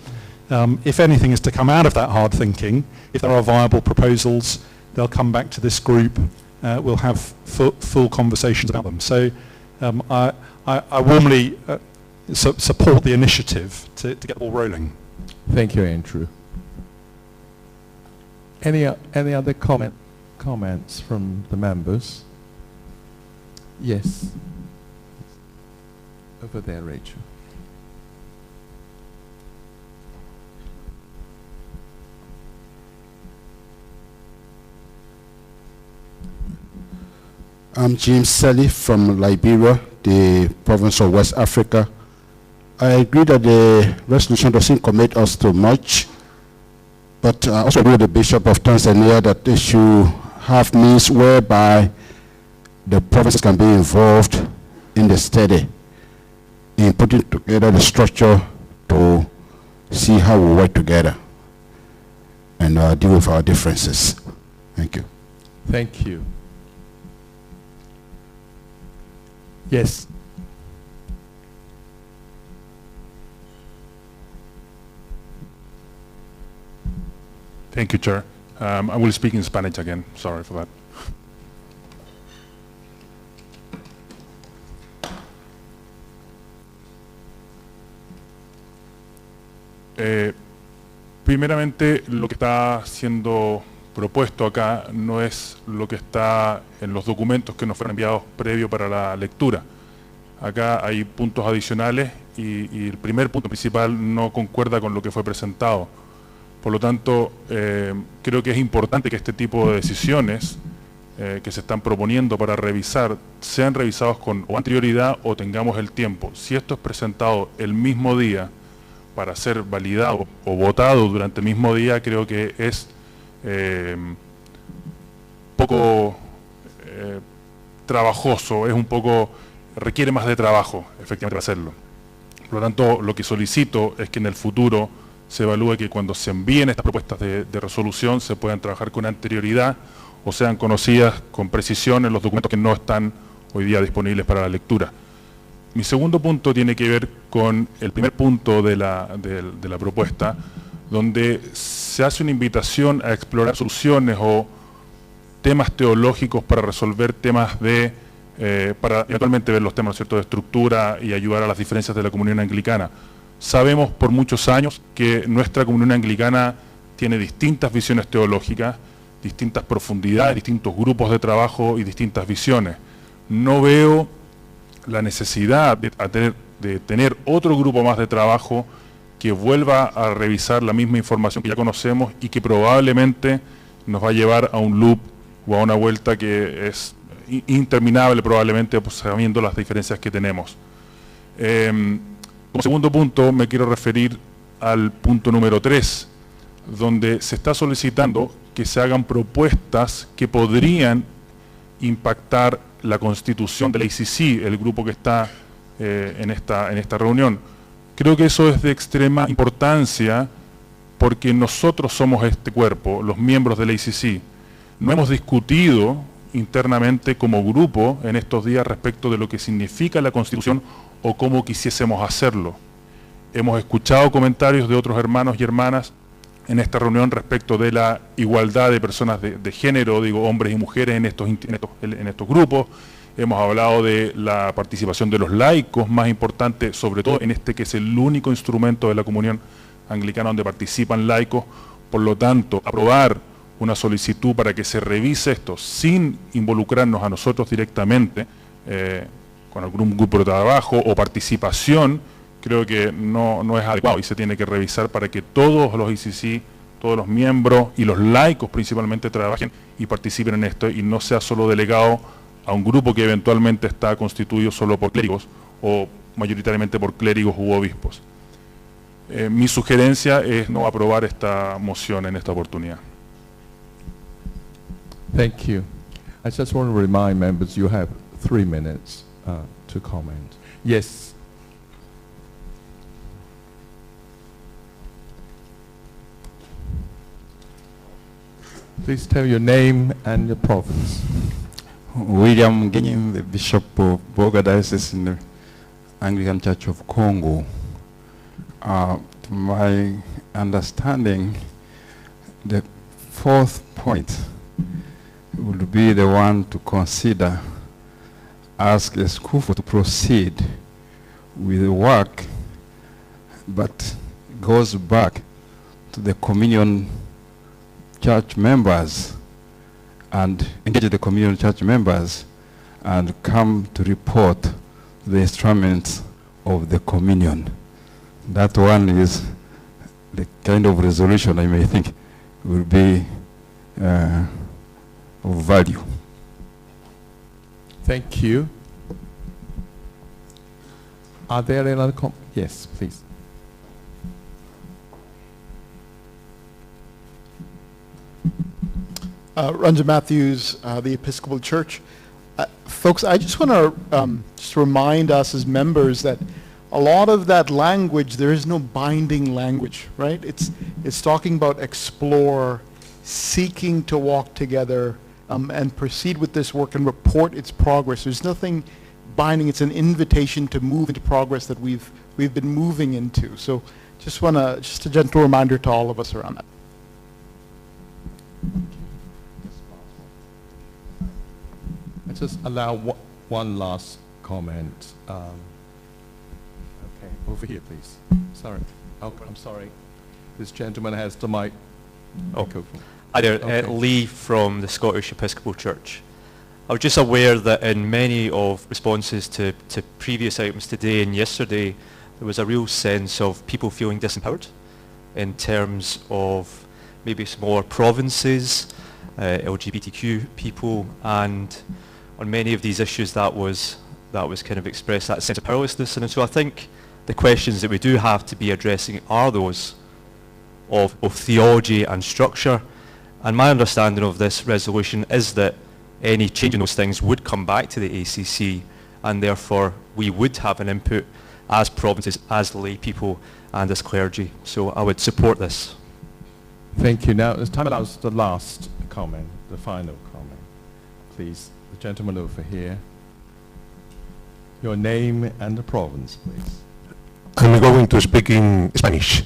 If anything is to come out of that hard thinking, if there are viable proposals, they'll come back to this group. We'll have full conversations about them. So I warmly support the initiative to get the ball rolling. Thank you, Andrew. Any other comments from the members? Yes. Over there, Rachel. I'm James Sally from Liberia, the province of West Africa. I agree that the resolution doesn't commit us to much, but I also agree with the Bishop of Tanzania that they should have means whereby the provinces can be involved in the study, in putting together the structure to see how we work together and deal with our differences. Thank you. Thank you. Yes. Thank you, Chair. I will speak in Spanish again. Sorry for that. Primeramente, lo que está siendo propuesto acá no es lo que está en los documentos que nos fueron enviados previo para la lectura. Acá hay puntos adicionales y el primer punto principal no concuerda con lo que fue presentado. Por lo tanto, creo que es importante que este tipo de decisiones que se están proponiendo para revisar sean revisados con o anterioridad o tengamos el tiempo. Si esto es presentado el mismo día para ser validado o votado durante el mismo día, creo que es poco trabajoso, requiere más de trabajo, efectivamente, hacerlo. Por lo tanto, lo que solicito es que en el futuro se evalúe que cuando se envíen estas propuestas de resolución se puedan trabajar con anterioridad o sean conocidas con precisión en los documentos que no están hoy día disponibles para la lectura. Mi segundo punto tiene que ver con el primer punto de la propuesta, donde se hace una invitación a explorar soluciones o temas teológicos para resolver temas para eventualmente ver los temas, ¿cierto?, de estructura y ayudar a las diferencias de la comunión anglicana. Sabemos por muchos años que nuestra comunión anglicana tiene distintas visiones teológicas, distintas profundidades, distintos grupos de trabajo y distintas visiones. No veo la necesidad de tener otro grupo más de trabajo que vuelva a revisar la misma información que ya conocemos y que probablemente nos va a llevar a un loop o a una vuelta que es interminable probablemente, pues, sabiendo las diferencias que tenemos. Como segundo punto me quiero referir al punto número 3, donde se está solicitando que se hagan propuestas que podrían impactar la constitución del ACC, el grupo que está en esta reunión. Creo que eso es de extrema importancia porque nosotros somos este cuerpo, los miembros del ACC. No hemos discutido internamente como grupo en estos días respecto de lo que significa la Constitución o cómo quisiésemos hacerlo. Hemos escuchado comentarios de otros hermanos y hermanas en esta reunión respecto de la igualdad de personas de género, digo, hombres y mujeres en estos grupos. Hemos hablado de la participación de los laicos, más importante, sobre todo en que es el único instrumento de la comunión anglicana donde participan laicos. Por lo tanto, aprobar una solicitud para que se revise esto sin involucrarnos a nosotros directamente con algún grupo de trabajo o participación, creo que no es adecuado y se tiene que revisar para que todos los ACC, todos los miembros y los laicos principalmente trabajen y participen en esto y no sea solo delegado a un grupo que eventualmente está constituido solo por clérigos o mayoritariamente por clérigos u obispos. Mi sugerencia es no aprobar esta moción en esta oportunidad. Thank you. I just want to remind members you have 3 minutes to comment. Yes. Please tell your name and your province. William Genyim, the Bishop of Boga Diocese in the Anglican Church of Congo. To my understanding, the 4th point would be the one to consider, ask a school to proceed with the work, but goes back to the communion church members and engage the communion church members and come to report the instruments of the communion. That one is the kind of resolution I may think will be of value. Thank you. Are there any other comments? Yes, please. Ranjan Matthews, the Episcopal Church. Folks, I just want to just remind us as members that a lot of that language, there is no binding language, right? It's talking about explore, seeking to walk together, and proceed with this work and report its progress. There's nothing binding. It's an invitation to move into progress that we've been moving into. So just a gentle reminder to all of us around that. Let's just allow one last comment. Okay, over here, please. Sorry. Oh, I'm sorry. This gentleman has the mic. Microphone. Hi there, Okay. Lee from the Scottish Episcopal Church. I was just aware that in many of responses to previous items today and yesterday, there was a real sense of people feeling disempowered in terms of maybe smaller provinces, LGBTQ people, and on many of these issues that was kind of expressed that sense of powerlessness. And so I think the questions that we do have to be addressing are those of theology and structure. And my understanding of this resolution is that any change in those things would come back to the ACC, and therefore we would have an input as provinces, as lay people, and as clergy. So I would support this. Thank you. Now, as time allows, the last comment, the final comment. Please, the gentleman over here. Your name and the province, please. I'm going to speak in Spanish.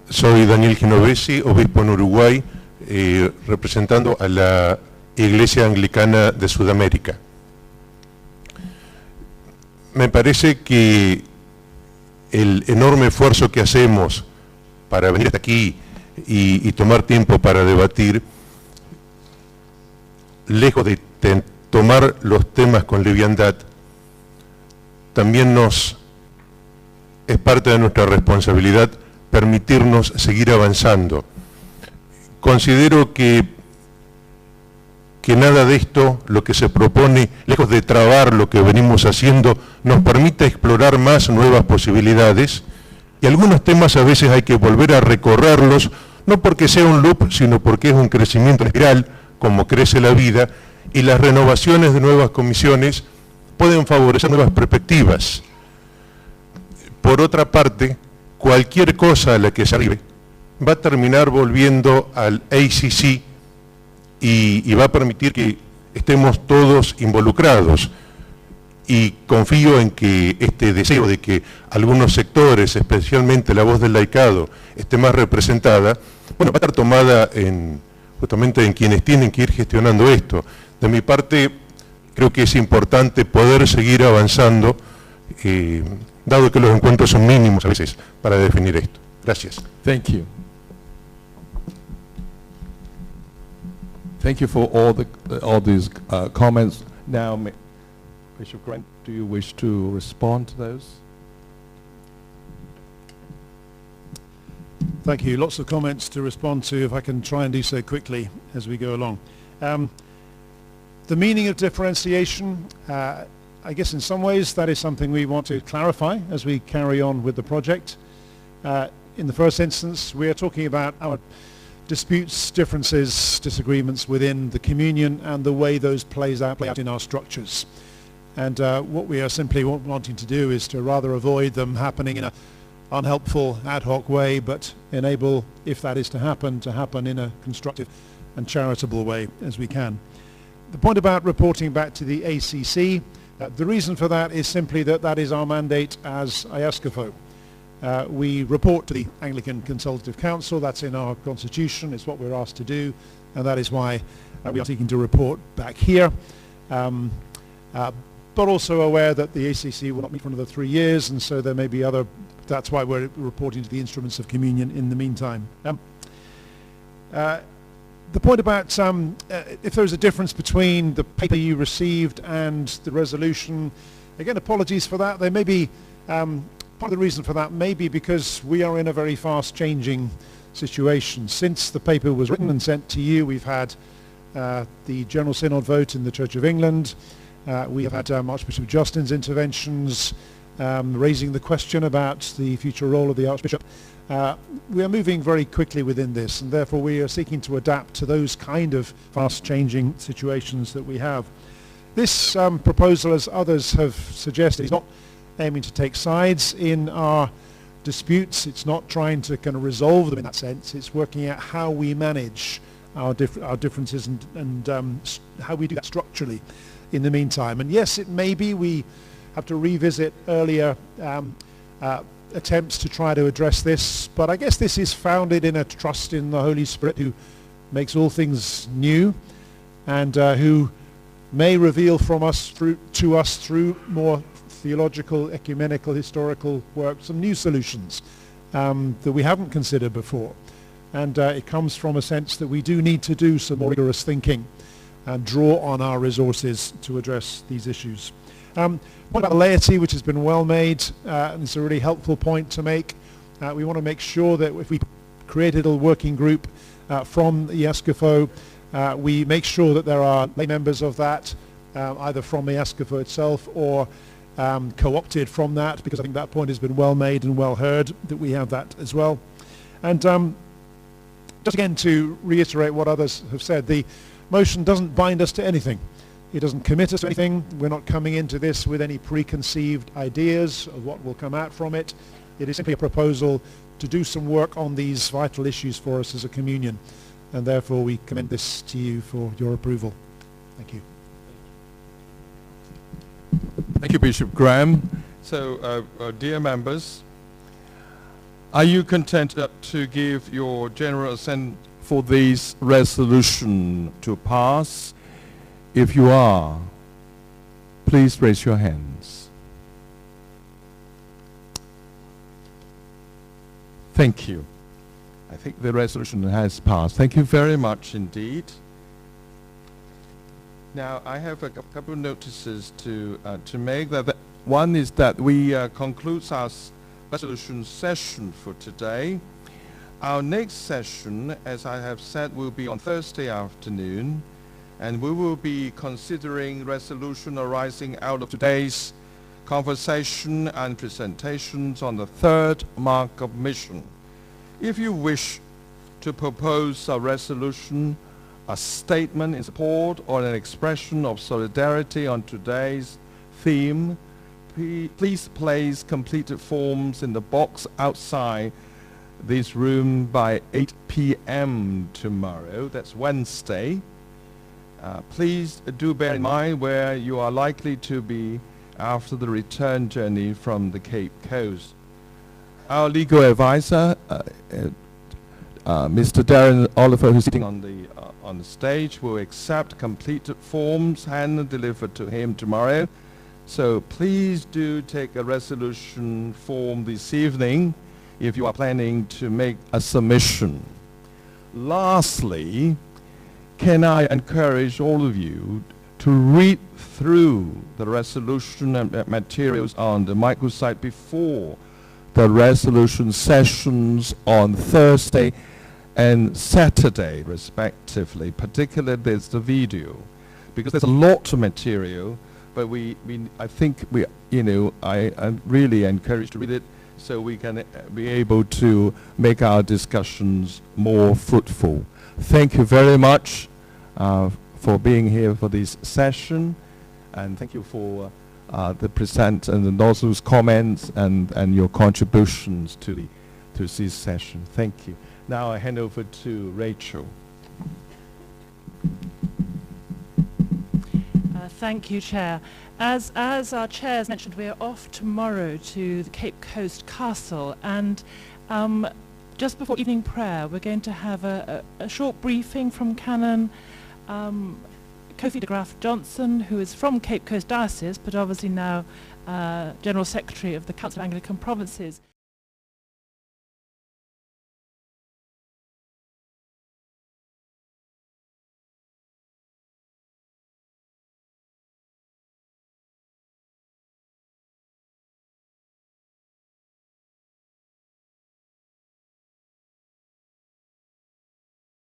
Soy Daniel Genovesi, obispo en Uruguay, representando a la Iglesia Anglicana de Sudamérica. Me parece que el enorme esfuerzo que hacemos para venir hasta aquí y tomar tiempo para debatir, lejos de tomar los temas con liviandad, también es parte de nuestra responsabilidad permitirnos seguir avanzando. Considero que nada de esto, lo que se propone, lejos de trabar lo que venimos haciendo, nos permite explorar más nuevas posibilidades, y algunos temas a veces hay que volver a recorrerlos, no porque sea un loop, sino porque es un crecimiento espiral, como crece la vida, y las renovaciones de nuevas comisiones pueden favorecer nuevas perspectivas. Por otra parte, cualquier cosa a la que se arribe va a terminar volviendo al ACC y va a permitir que estemos todos involucrados. Y confío en que este deseo de que algunos sectores, especialmente la voz del laicado, esté más representada, bueno, va a estar tomada justamente en quienes tienen que ir gestionando esto. De mi parte, creo que es importante poder seguir avanzando, dado que los encuentros son mínimos a veces para definir esto. Gracias. Thank you. Thank you for all these comments. Now, Bishop Grant, do you wish to respond to those? Thank you. Lots of comments to respond to, if I can try and do so quickly as we go along. The meaning of differentiation, I guess in some ways that is something we want to clarify as we carry on with the project. In the first instance, we are talking about our disputes, differences, disagreements within the communion and the way those play out in our structures. And what we are simply wanting to do is to rather avoid them happening in an unhelpful, ad hoc way, but enable, if that is to happen in a constructive and charitable way as we can. The point about reporting back to the ACC, the reason for that is simply that is our mandate as IASCFO. We report to the Anglican Consultative Council, that's in our constitution, it's what we're asked to do, and that is why we are seeking to report back here. But also aware that the ACC will not meet for another 3 years, and so there may be that's why we're reporting to the instruments of communion in the meantime. The point about if there's a difference between the paper you received and the resolution, again, apologies for that. There may be, part of the reason for that may be because we are in a very fast changing situation. Since the paper was written and sent to you, we've had the General Synod vote in the Church of England. We have had Archbishop Justin's interventions, raising the question about the future role of the Archbishop. We are moving very quickly within this, and therefore we are seeking to adapt to those kind of fast-changing situations that we have. This proposal, as others have suggested, is not aiming to take sides in our disputes. It's not trying to kind of resolve them in that sense. It's working out how we manage our differences and how we do that structurally in the meantime. And yes, it may be we have to revisit earlier attempts to try to address this, but I guess this is founded in a trust in the Holy Spirit, who makes all things new, and who may reveal to us through more theological, ecumenical, historical work some new solutions that we haven't considered before. And it comes from a sense that we do need to do some more rigorous thinking and draw on our resources to address these issues. What about laity, which has been well made, and it's a really helpful point to make. We want to make sure that if we created a working group from the IASCFO, We make sure that there are lay members of that, either from the ASCAFO itself or co-opted from that, because I think that point has been well made and well heard, that we have that as well. And just again to reiterate what others have said, the motion doesn't bind us to anything. It doesn't commit us to anything. We're not coming into this with any preconceived ideas of what will come out from it. It is simply a proposal to do some work on these vital issues for us as a communion, and therefore we commend this to you for your approval. Thank you. Thank you, Bishop Graham. So, dear members, are you content to give your general assent for this resolution to pass? If you are, please raise your hands. Thank you. I think the resolution has passed. Thank you very much indeed. Now, I have a couple of notices to make. One is that we conclude our resolution session for today. Our next session, as I have said, will be on Thursday afternoon, and we will be considering resolution arising out of today's conversation and presentations on the third mark of mission. If you wish to propose a resolution, a statement in support, or an expression of solidarity on today's theme, please place completed forms in the box outside this room by 8 p.m. tomorrow. That's Wednesday. Please do bear in mind where you are likely to be after the return journey from the Cape Coast. Our legal advisor, Mr. Darren Oliver, who's sitting on the stage, will accept completed forms hand-delivered to him tomorrow. So please do take a resolution form this evening if you are planning to make a submission. Lastly, can I encourage all of you to read through the resolution and materials on the microsite before the resolution sessions on Thursday and Saturday, respectively. Particularly, there's the video, because there's a lot of material. But I think I really encourage to read it so we can be able to make our discussions more fruitful. Thank you very much for being here for this session, and thank you for the present and also those comments and your contributions to this session. Thank you. Now I hand over to Rachel. Thank you, Chair. As our Chair has mentioned, we are off tomorrow to the Cape Coast Castle, and just before evening prayer, we're going to have a short briefing from Canon Kofi de Graaf Johnson, who is from Cape Coast Diocese, but obviously now General Secretary of the Council of Anglican Provinces.